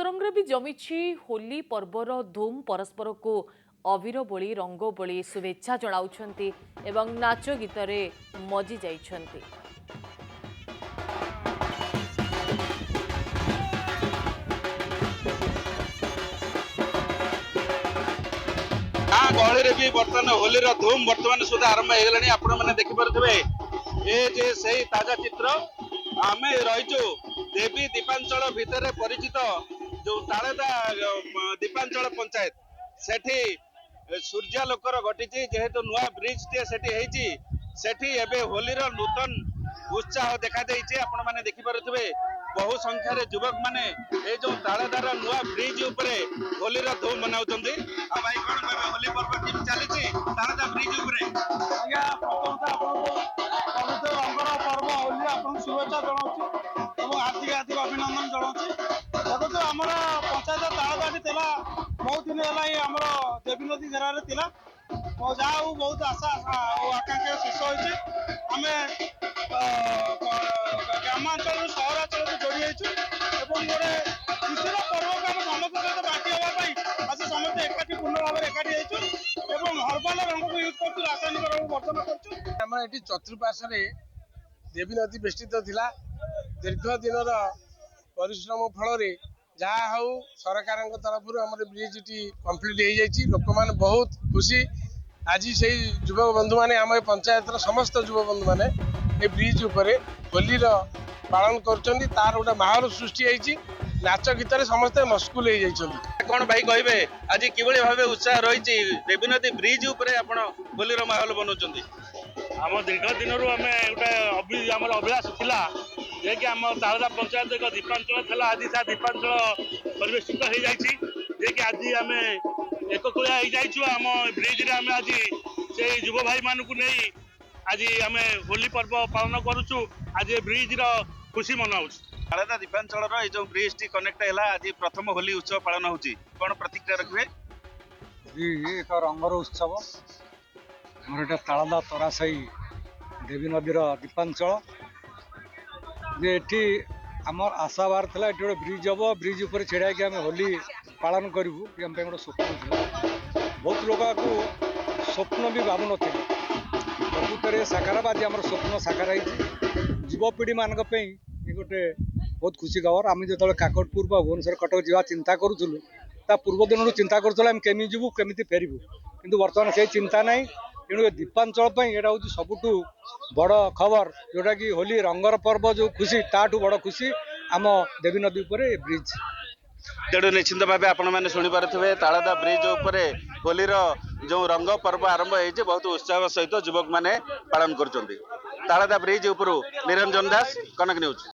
सतरंग भी जमी होली पर्वर धूम परस्पर को अबीर बोली रंग बोली शुभेच्छा जनाउछंती एवं नाच गीत मजी जाइछंती। गहली भी बर्तमान होली धूम बर्तमान सुधा आरंभ हो आपण मैंने देखिपे ये से ताजा चित्र आम रहीचु देवी दीपांचल भितर परिचित जो तालेदा दीपांचल पंचायत सेठी सूर्यालोकर घटी जेहेतु नुआ ब्रिज टे सेठी एबे होली नूतन उत्साह देखा देइछे। आपण माने देखि पारुथिबे बहु संख्या रे युवक माने ए जो तालेदार नुआ ब्रिज उपरे होली धूम मनाउचंदी। आ भाई कोन कहबे होली पर्व किम चलीछि तालेदा ब्रिज उपरे? आज्ञा प्रथमतः पवित्र रंगर पर्व होली आपन शुभेच्छा जनाऊँ और हार्दिक हार्दिक अभिनंदन जनाऊँ। देखो आमर पंचायत तालदाटी थिला बहुत दिन है आमर देवी नदी घेरारे थिला जहाँ बहुत आशा और आकांक्षा शेष होती आम ग्रामांचल सहरांचल जोड़ी गोटे खुशीर पर्व को आम समस्त सहित बांटी हाँपाई आज समस्त एकाठी पूर्ण भाव एकाठी हर्बाल रंग को यूज कर रासायनिक रंग वर्जन कर चतुर्पार्श्व देवी नदी बेष्टित थिला दीर्घ दिन परिश्रम फल जहाँ हूँ सरकार तरफ ब्रिज टी कम्प्लीट हो लोक मैंने बहुत खुशी। आज से युवक बंधु मैंने आम पंचायत समस्त युवक बंधु मैंने ये ब्रिज उपरे होली पालन कर तार गोटे माहौल सृष्टि होती नाच गीत समस्ते मस्कुल हो कौन भाई कहे आज कि भाव उत्साह रही देवी नदी ब्रिज उपरे आपण होली माहौल बनाऊँ? आम दीर्घ दिन आम गोटे आम अभिलाष था जे कि आम तालदा पंचायत एक दीपांचल था आज से दीपांचल परिवेशित हो जाए आज आम एककुआ हो आम ब्रिज आम आज से युव भाई मान नहीं आज आम होली पर्व पालन करुचु आज ब्रिज खुशी मनाऊ। तालेदा दीपांचल जो ब्रिज टी कनेक्ट है आज प्रथम होली उत्सव पालन होची कौन प्रतिक्रिया रखिए? एक रंगर उत्सव मोर तालदा तरासाई देवी नदीर दीपांचल जे एठी आमर आशा बार था ये गोटे ब्रिज हम ब्रिज उपर छेड़ा कि आम होली पालन करूँ ये आम गोटे स्वप्न था बहुत लोग स्वप्न भी भावु नी प्रकृत साकार आज आम स्वप्न साकार युवपीढ़ी मान ये गोटे बहुत खुशी खबर। आम जो काकटपुर भुवनेश्वर कटक जा चिंता करूँ ता पूर्व दिन चिंता करूँ केमी जीवु केमी फेरबू किंतु बर्तमान से चिंता ना तेणु दीपांचल यहाँ हूँ सबुठ बड़ खबर जोटा कि होली रंगर पर्व जो खुशी ताठू बड़ खुशी आम देवी नदी उपर ब्रिज तेणु निश्चिंत भाव आपण मैंने शुणी पारे तालदा ब्रिज उपरे होली जो रंग पर्व आरंभ हो बहुत उत्साह सहित युवक मैंने पालन कर तालदा ब्रिज उपरू निरंजन दास, कनक न्यूज।